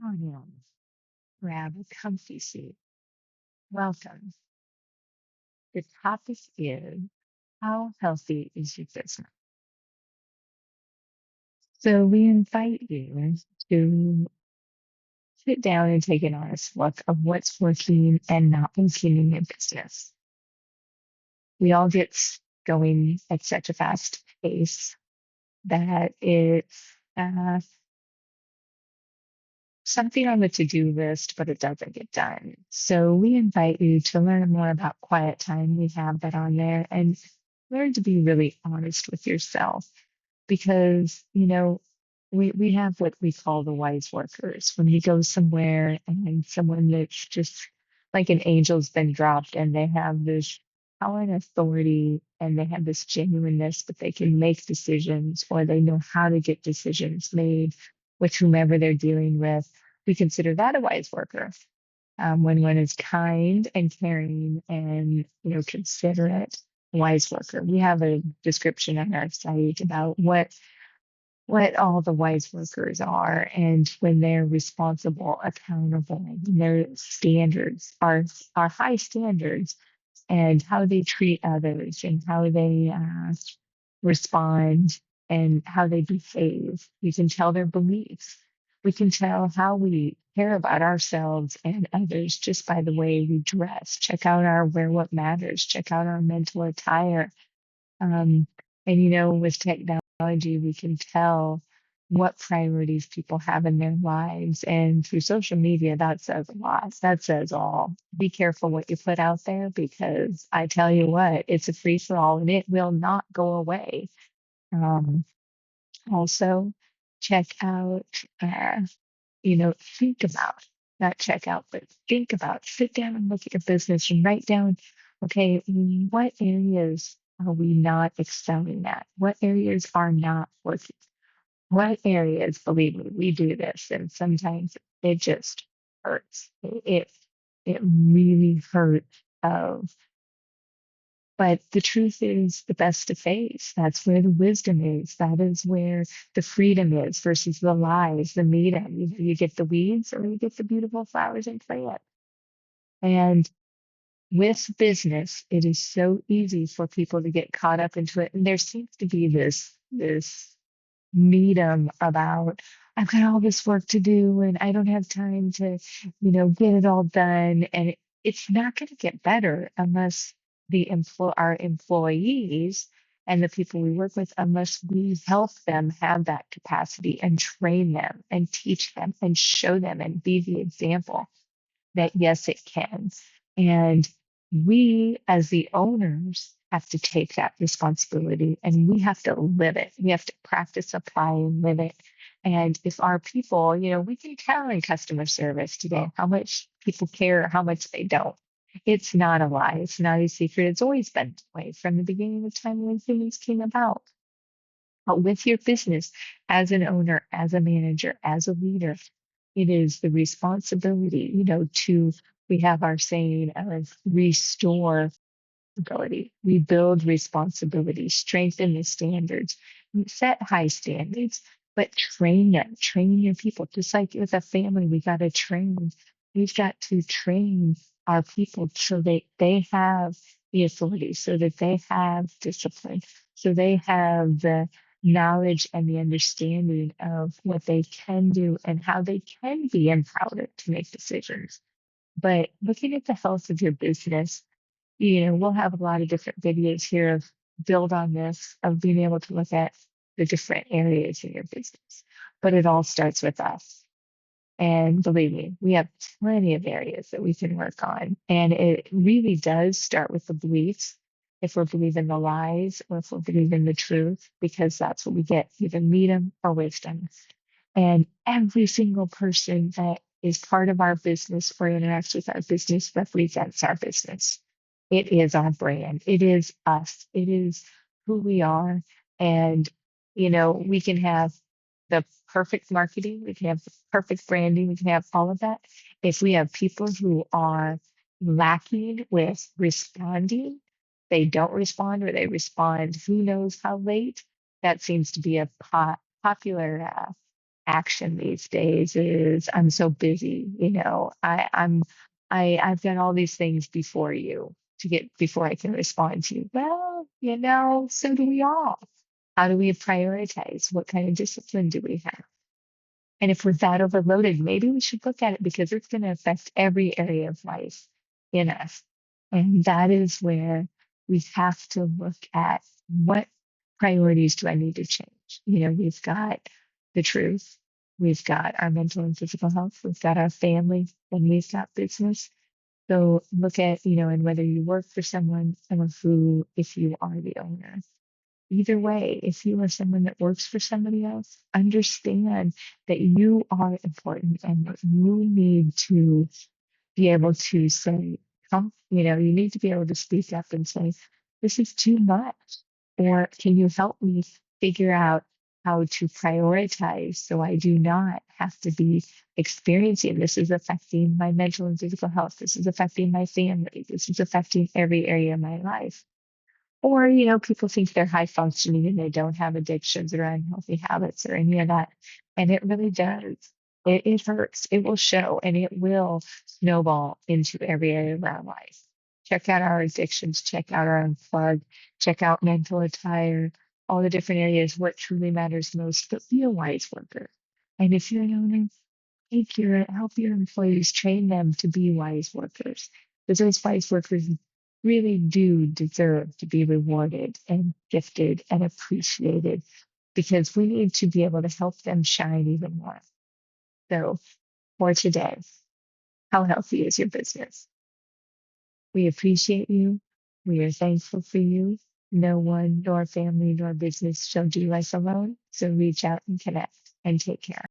on in, grab a comfy seat. Welcome. The topic is, how healthy is your business? So we invite you to sit down and take an honest look of what's working and not working in your business. We all get going at such a fast pace that it's something on the to-do list, but it doesn't get done. So we invite you to learn more about quiet time. We have that on there, and learn to be really honest with yourself, because, we have what we call the wise workers. When you go somewhere and someone that's just like an angel's been dropped, and they have this power and authority, and they have this genuineness, but they can make decisions, or they know how to get decisions made with whomever they're dealing with. We consider that a wise worker. When one is kind and caring and, considerate, wise worker. We have a description on our site about what all the wise workers are, and when they're responsible, accountable, and their standards are high standards, and how they treat others, and how they respond, and how they behave. We can tell their beliefs. We can tell how we care about ourselves and others just by the way we dress. Check out our Wear What Matters. Check out our mental attire. And with technology, we can tell what priorities people have in their lives. And through social media, that says a lot. That says all. Be careful what you put out there, because I tell you what, it's a free for all, and it will not go away. Um, Also, check out, think about, not check out, but think about, sit down and look at your business and write down, okay, what areas are we not excelling at? What areas are not working? What areas, believe me, we do this, and sometimes it just hurts. It really hurts. But the truth is the best to face. That's where the wisdom is. That is where the freedom is versus the lies, the medium. You get the weeds, or you get the beautiful flowers and plants. And with business, it is so easy for people to get caught up into it. And there seems to be this medium about, I've got all this work to do and I don't have time to, get it all done. And it's not going to get better unless our employees and the people we work with, unless we help them have that capacity and train them and teach them and show them and be the example that yes, it can. And we, as the owners, have to take that responsibility, and we have to live it. We have to practice, apply, and live it. And if our people, we can tell in customer service today how much people care, how much they don't. It's not a lie. It's not a secret. It's always been that way from the beginning of time when humans came about. But with your business, as an owner, as a manager, as a leader, it is the responsibility, to, we have our saying of restore ability, rebuild responsibility, strengthen the standards, set high standards, but train them, train your people. Just like with a family, we got to train. We've got to train our people so that they have the authority, so that they have discipline, so they have the knowledge and the understanding of what they can do and how they can be empowered to make decisions. But looking at the health of your business, we'll have a lot of different videos here of build on this, of being able to look at the different areas in your business. But it all starts with us. And believe me, we have plenty of areas that we can work on. And it really does start with the beliefs. If we're believing the lies, or if we're believing the truth, because that's what we get, either medium or wisdom. And every single person that is part of our business or interacts with our business represents our business. It is our brand. It is us. It is who we are. And, we can have the perfect marketing, we can have the perfect branding, we can have all of that. If we have people who are lacking with responding, they don't respond, or they respond who knows how late. That seems to be a popular action these days is I'm so busy, I've done all these things before you before I can respond to you. Well, so do we all. How do we prioritize? What kind of discipline do we have? And if we're that overloaded, maybe we should look at it because it's going to affect every area of life in us. And that is where we have to look at what priorities do I need to change? We've got the truth, we've got our mental and physical health, we've got our family, and we've got business. So look at, and whether you work for someone or if you are the owner. Either way, if you are someone that works for somebody else, understand that you are important and that you need to be able to say, you need to be able to speak up and say, this is too much. Or can you help me figure out how to prioritize so I do not have to be experiencing this is affecting my mental and physical health. This is affecting my family. This is affecting every area of my life. Or, people think they're high functioning and they don't have addictions or unhealthy habits or any of that. And it really does. It hurts. It will show and it will snowball into every area of our life. Check out our addictions, check out our unplug, check out mental attire, all the different areas, what truly matters most, but be a wise worker. And if you're an owner, help your employees, train them to be wise workers. Because those wise workers really do deserve to be rewarded and gifted and appreciated because we need to be able to help them shine even more. So for today, how healthy is your business? We appreciate you. We are thankful for you. No one, nor family, nor business shall do life alone. So reach out and connect and take care.